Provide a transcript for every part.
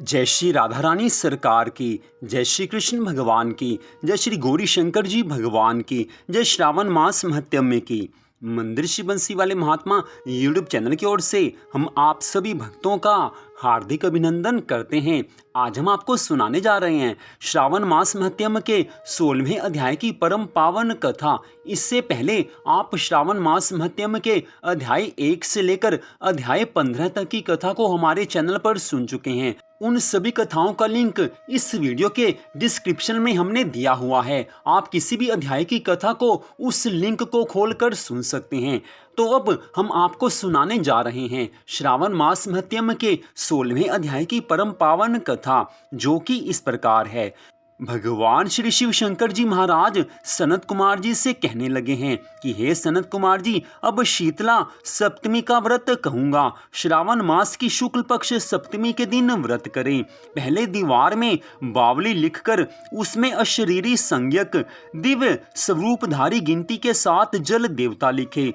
जय श्री राधा रानी सरकार की, जय श्री कृष्ण भगवान की, जय श्री गौरी शंकर जी भगवान की, जय श्रावण मास महत्म्य की। मंदिर श्री बंसी वाले महात्मा यूट्यूब चैनल की ओर से हम आप सभी भक्तों का हार्दिक अभिनंदन करते हैं। आज हम आपको सुनाने जा रहे हैं श्रावण मास महत्म्य के 16वें अध्याय की परम पावन कथा। इससे पहले आप श्रावण मास महत्म्य के अध्याय 1 से लेकर अध्याय 15 तक की कथा को हमारे चैनल पर सुन चुके हैं। उन सभी कथाओं का लिंक इस वीडियो के डिस्क्रिप्शन में हमने दिया हुआ है। आप किसी भी अध्याय की कथा को उस लिंक को खोलकर सुन सकते हैं। तो अब हम आपको सुनाने जा रहे हैं श्रावण मास महत्म्य के 16वें अध्याय की परम पावन कथा, जो कि इस प्रकार है। भगवान श्री शिव शंकर जी महाराज सनत कुमार जी से कहने लगे हैं कि हे सनत कुमार जी, अब शीतला सप्तमी का व्रत कहूँगा। श्रावण मास की शुक्ल पक्ष सप्तमी के दिन व्रत करें। पहले दीवार में बावली लिखकर उसमें अशरीरी संज्ञक दिव्य स्वरूपधारी गिनती के साथ जल देवता लिखे।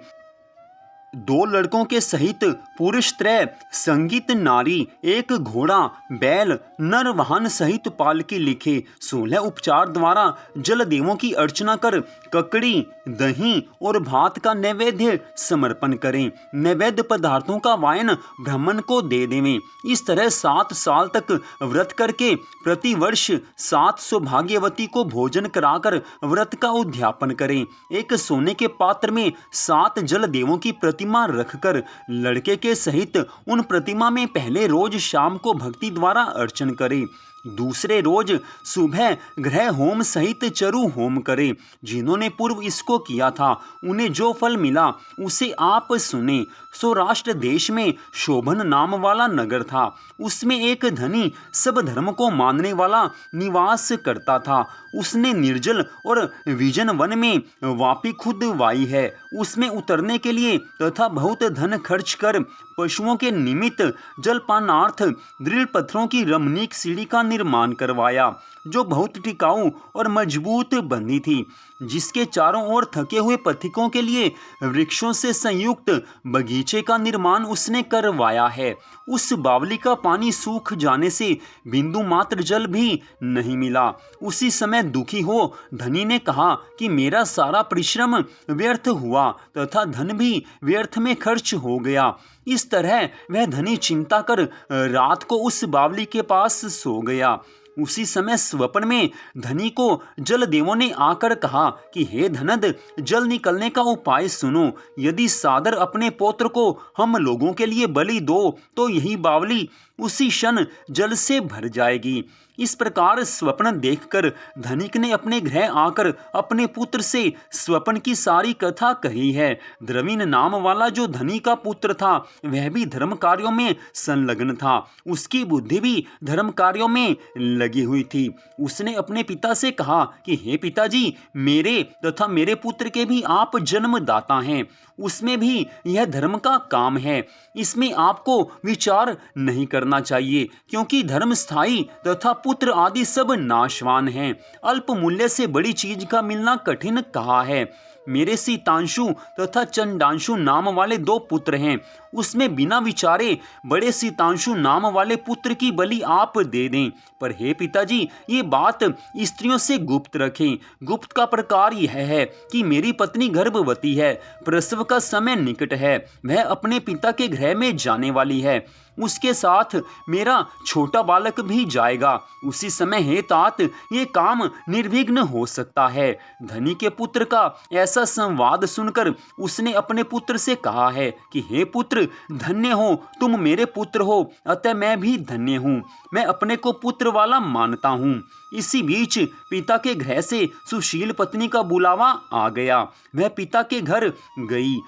2 लड़कों के सहित पुरुष त्रय, संगीत नारी, एक घोड़ा, बैल, नर वाहन सहित पालकी लिखे। 16 उपचार द्वारा जल देवों की अर्चना कर ककड़ी, दही और भात का नैवेद्य समर्पण करें। नैवेद्य पदार्थों का वायन ब्राह्मण को दे देवें। इस तरह 7 साल तक व्रत करके प्रतिवर्ष 7 सौभाग्यवती को भोजन कराकर व्रत का उद्यापन करें। एक सोने के पात्र में 7 जल देवों की प्रतिमा रखकर लड़के के सहित उन प्रतिमा में पहले रोज शाम को भक्ति द्वारा अर्चन करें। दूसरे रोज सुबह ग्रह होम सहित चरु होम करें। जिन्होंने पूर्व इसको किया था उन्हें जो फल मिला उसे आप सुने। सौराष्ट्र देश में शोभन नाम वाला नगर था। उसमें एक धनी सब धर्म को मानने वाला निवास करता था। उसने निर्जल और विजन वन में वापी खुद वाई है। उसमें उतरने के लिए तथा बहुत धन खर्च कर पशुओं के निमित्त जलपानार्थ दृढ़ पत्थरों की रमणीक सीढ़ी का निर्माण करवाया, जो बहुत टिकाऊ और मजबूत बंधी थी। जिसके चारों ओर थके हुए पथिकों के लिए वृक्षों से संयुक्त बगीचे का निर्माण उसने करवाया है। उस बावली का पानी सूख जाने से बिंदु मात्र जल भी नहीं मिला। उसी समय दुखी हो धनी ने कहा कि मेरा सारा परिश्रम व्यर्थ हुआ तथा धन भी व्यर्थ में खर्च हो गया। इस तरह वह धनी चिंता कर रात को उस बावली के पास सो गया। उसी समय स्वप्न में धनी को जल देवों ने आकर कहा कि हे धनद, जल निकलने का उपाय सुनो। यदि सादर अपने पौत्र को हम लोगों के लिए बलि दो तो यही बावली उसी क्षण जल से भर जाएगी। इस प्रकार स्वप्न देखकर धनिक ने अपने गृह आकर अपने पुत्र से स्वप्न की सारी कथा कही है। द्रविण नाम वाला जो धनी का पुत्र था वह भी धर्म कार्यों में संलग्न था। उसकी बुद्धि भी धर्म कार्यों में लगी हुई थी। उसने अपने पिता से कहा कि हे पिताजी, मेरे तथा मेरे पुत्र के भी आप जन्मदाता हैं। उसमें भी यह धर्म का काम है। इसमें आपको विचार नहीं करना चाहिए, क्योंकि धर्म स्थायी तथा पुत्र आदि सब नाशवान हैं। अल्प मूल्य से बड़ी चीज का मिलना कठिन कहा है। मेरे सीतांशु तथा चंडांशु नाम वाले 2 पुत्र हैं। उसमें बिना विचारे बड़े सीतांशु नाम वाले पुत्र की बलि आप दे दें। पर हे पिताजी, ये बात स्त्रियों से गुप्त रखें। गुप्त का प्रकार यह है कि मेरी पत्नी गर्भवती है, प्रसव का समय निकट है, वह अपने पिता के गृह में जाने वाली है। उसके साथ मेरा छोटा बालक भी जाएगा। उसी समय हे तात, ये काम निर्विघ्न हो सकता है। धनी के पुत्र का ऐसा संवाद सुनकर उसने अपने पुत्र से कहा है कि हे पुत्र, धन्य हो तुम मेरे पुत्र हो, अतः मैं भी धन्य हूँ। मैं अपने को पुत्र वाला मानता हूँ। इसी बीच पिता के गृह से सुशील पत्नी का बुलावा आ गया। वह पिता के घर गई।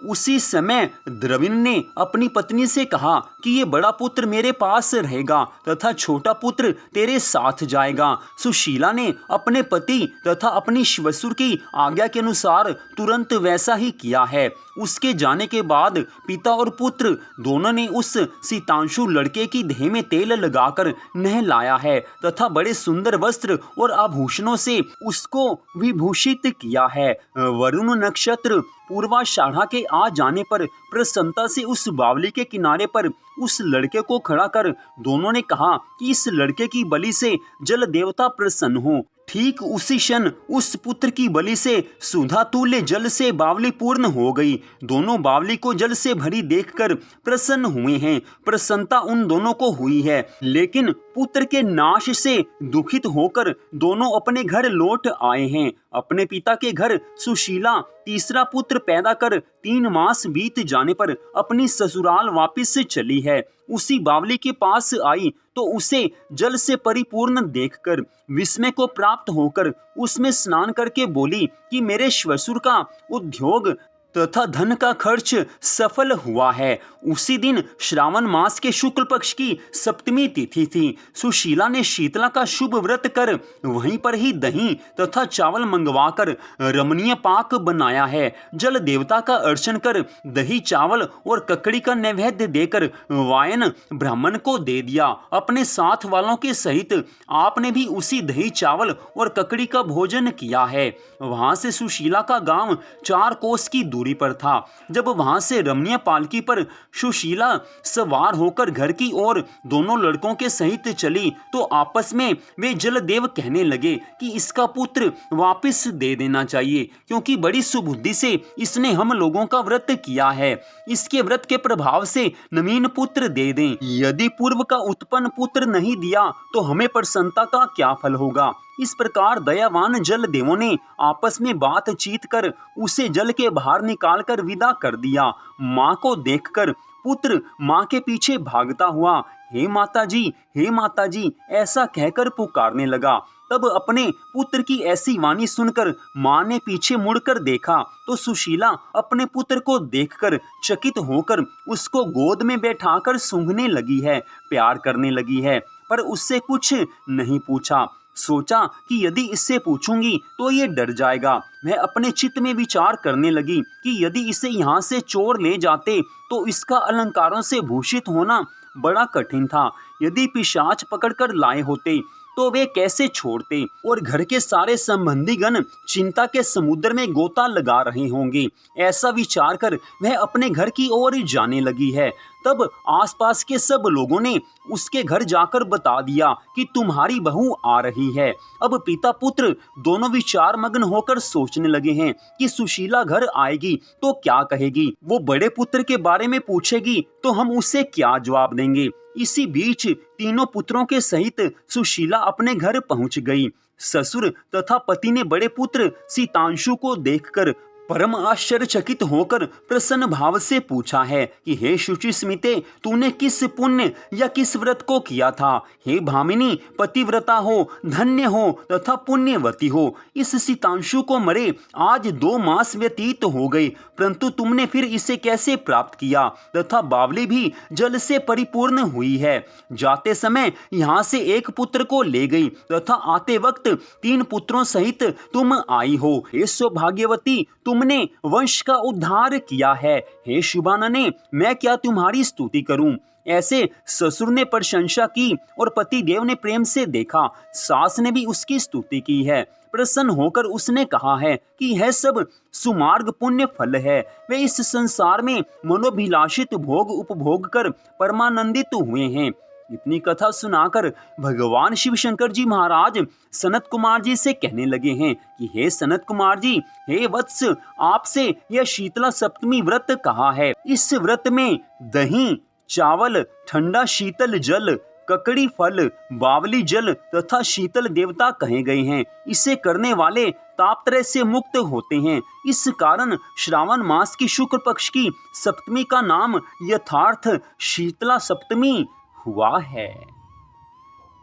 उसी समय द्रविण ने अपनी पत्नी से कहा कि ये बड़ा पुत्र मेरे पास रहेगा तथा छोटा पुत्र तेरे साथ जाएगा। सुशीला ने अपने पति तथा अपनी श्वशुर की आज्ञा के अनुसार तुरंत वैसा ही किया है। उसके जाने के बाद पिता और पुत्र दोनों ने उस सीतांशु लड़के की देह में तेल लगाकर नहलाया है तथा बड़े सुंदर वस्त्र और आभूषणों से उसको विभूषित किया है। वरुण नक्षत्र पूर्वाषाढ़ा के आ जाने पर प्रसन्नता से उस बावली के किनारे पर उस लड़के को खड़ा कर दोनों ने कहा कि इस लड़के की बलि से जल देवता प्रसन्न हो। ठीक उसी क्षण उस पुत्र की बलि से सुधा तुल्य जल से बावली पूर्ण हो गई। दोनों बावली को जल से भरी देखकर प्रसन्न हुए हैं। प्रसन्नता उन दोनों को हुई है, लेकिन पुत्र के नाश से दुखित होकर दोनों अपने घर लौट आए हैं। अपने पिता के घर सुशीला तीसरा पुत्र पैदा कर 3 मास बीत जाने पर अपनी ससुराल वापिस चली है। उसी बावली के पास आई तो उसे जल से परिपूर्ण देखकर विस्मय को प्राप्त होकर उसमें स्नान करके बोली कि मेरे श्वशुर का उद्योग तथा धन का खर्च सफल हुआ है। उसी दिन श्रावण मास के शुक्ल पक्ष की सप्तमी तिथि थी। सुशीला ने शीतला का शुभ व्रत कर वहीं पर ही दही तथा चावल मंगवाकर रमणीय पाक बनाया है। जल देवता का अर्चन कर दही चावल और ककड़ी का नैवेद्य देकर वायन ब्राह्मण को दे दिया। अपने साथ वालों के सहित आपने भी उसी दही चावल और ककड़ी का भोजन किया है। वहां से सुशीला का गांव 4 कोस की दूरी पर था। जब वहां से रमणीय पालकी पर सुशीला सवार होकर घर की ओर दोनों लड़कों के सहित चली तो आपस में वे जलदेव कहने लगे कि इसका पुत्र वापस दे देना चाहिए, क्योंकि बड़ी सुबुद्धि से इसने हम लोगों का व्रत किया है। इसके व्रत के प्रभाव से नवीन पुत्र दे दें। यदि पूर्व का उत्पन्न पुत्र नहीं दिया तो हमें प्रसन्नता का क्या फल होगा। इस प्रकार दयावान जल देवों ने आपस में बातचीत कर उसे जल के बाहर निकालकर विदा कर दिया। माँ को देखकर पुत्र माँ के पीछे भागता हुआ हे माता जी ऐसा कहकर पुकारने लगा। तब अपने पुत्र की ऐसी वाणी सुनकर माँ ने पीछे मुड़कर देखा तो सुशीला अपने पुत्र को देखकर चकित होकर उसको गोद में बैठाकर सूंघने लगी है, प्यार करने लगी है, पर उससे कुछ नहीं पूछा। सोचा कि यदि इससे पूछूंगी तो ये डर जाएगा। वह अपने चित्त में विचार करने लगी कि यदि इसे यहाँ से चोर ले जाते तो इसका अलंकारों से भूषित होना बड़ा कठिन था। यदि पिशाच पकड़कर लाए होते तो वे कैसे छोड़ते, और घर के सारे संबंधीगण चिंता के समुद्र में गोता लगा रहे होंगे। ऐसा विचार कर वह अपने घर की ओर जाने लगी है। तब आसपास के सब लोगों ने उसके घर जाकर बता दिया कि तुम्हारी बहू आ रही है। अब पिता पुत्र दोनों विचार मग्न होकर सोचने लगे हैं कि सुशीला घर आएगी तो क्या कहेगी, वो बड़े पुत्र के बारे में पूछेगी तो हम उसे क्या जवाब देंगे। इसी बीच तीनों पुत्रों के सहित सुशीला अपने घर पहुंच गई। ससुर तथा पति ने बड़े पुत्र सीतांशु को देखकर परम आश्चर्यचकित होकर प्रसन्न भाव से पूछा है कि हे शुचि स्मिते, तूने किस पुण्य या किस व्रत को किया था। हे भामिनी, पतिव्रता हो, धन्य हो तथा पुण्यवती हो। इस सीतांशु को मरे आज 2 मास व्यतीत हो गए, परंतु तुमने फिर इसे कैसे प्राप्त किया तथा बावली भी जल से परिपूर्ण हुई है। जाते समय यहाँ से एक पुत्र को ले गई तथा आते वक्त 3 पुत्रों सहित तुम आई हो। हे सौभाग्यवती, तुमने वंश का उद्धार किया है। हे शुभानने, मैं क्या तुम्हारी स्तुति करूं। ऐसे ससुर ने प्रशंसा की और पति देव ने प्रेम से देखा। सास ने भी उसकी स्तुति की है। प्रसन्न होकर उसने कहा है कि यह सब सुमार्ग पुण्य फल है। वे इस संसार में मनोभिलाषित भोग उपभोग कर परमानंदित हुए हैं। इतनी कथा सुनाकर भगवान शिव शंकर जी महाराज सनत कुमार जी से कहने लगे हैं कि हे सनत कुमार जी, हे वत्स, आपसे यह शीतला सप्तमी व्रत कहा है। इस व्रत में दही, चावल, ठंडा शीतल जल, ककड़ी फल, बावली जल तथा शीतल देवता कहे गए हैं। इसे करने वाले तापत्रय से मुक्त होते हैं। इस कारण श्रावण मास की शुक्ल पक्ष की सप्तमी का नाम यथार्थ शीतला सप्तमी हुआ है।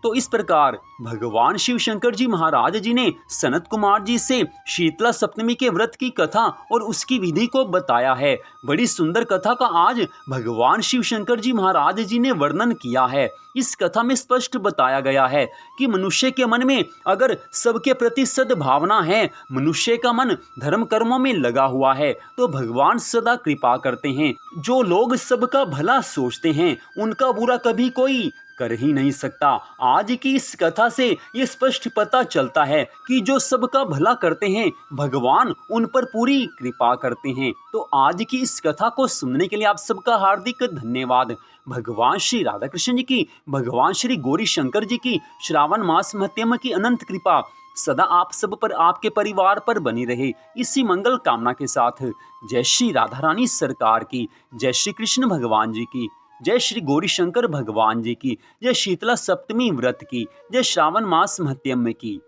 तो इस प्रकार भगवान शिव शंकर जी महाराज जी ने सनत कुमार जी से शीतला सप्तमी के व्रत की कथा और उसकी विधि को बताया है। बड़ी सुंदर कथा का आज भगवान शिव शंकर जी महाराज जी ने वर्णन किया है। इस कथा में स्पष्ट बताया गया है कि मनुष्य के मन में अगर सबके प्रति सद्भावना है, मनुष्य का मन धर्म कर्मों में लगा हुआ है, तो भगवान सदा कृपा करते हैं। जो लोग सबका भला सोचते हैं, उनका बुरा कभी कोई कर ही नहीं सकता। आज की इस कथा से ये स्पष्ट पता चलता है कि जो सबका भला करते हैं भगवान उन पर पूरी कृपा करते हैं। तो आज की इस कथा को सुनने के लिए आप सबका हार्दिक धन्यवाद। भगवान श्री राधा कृष्ण जी की, भगवान श्री गौरी शंकर जी की श्रावण मास महत्म की अनंत कृपा सदा आप सब पर, आपके परिवार पर बनी रहे, इसी मंगल कामना के साथ जय श्री राधा रानी सरकार की, जय श्री कृष्ण भगवान जी की, जय श्री गौरी शंकर भगवान जी की, जय शीतला सप्तमी व्रत की, जय श्रावण मास महत्म की।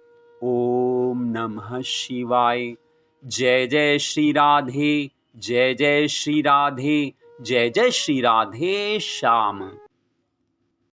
ओम नमः शिवाय। जय जय श्री राधे, जय जय श्री राधे, जय जय श्री राधे श्याम।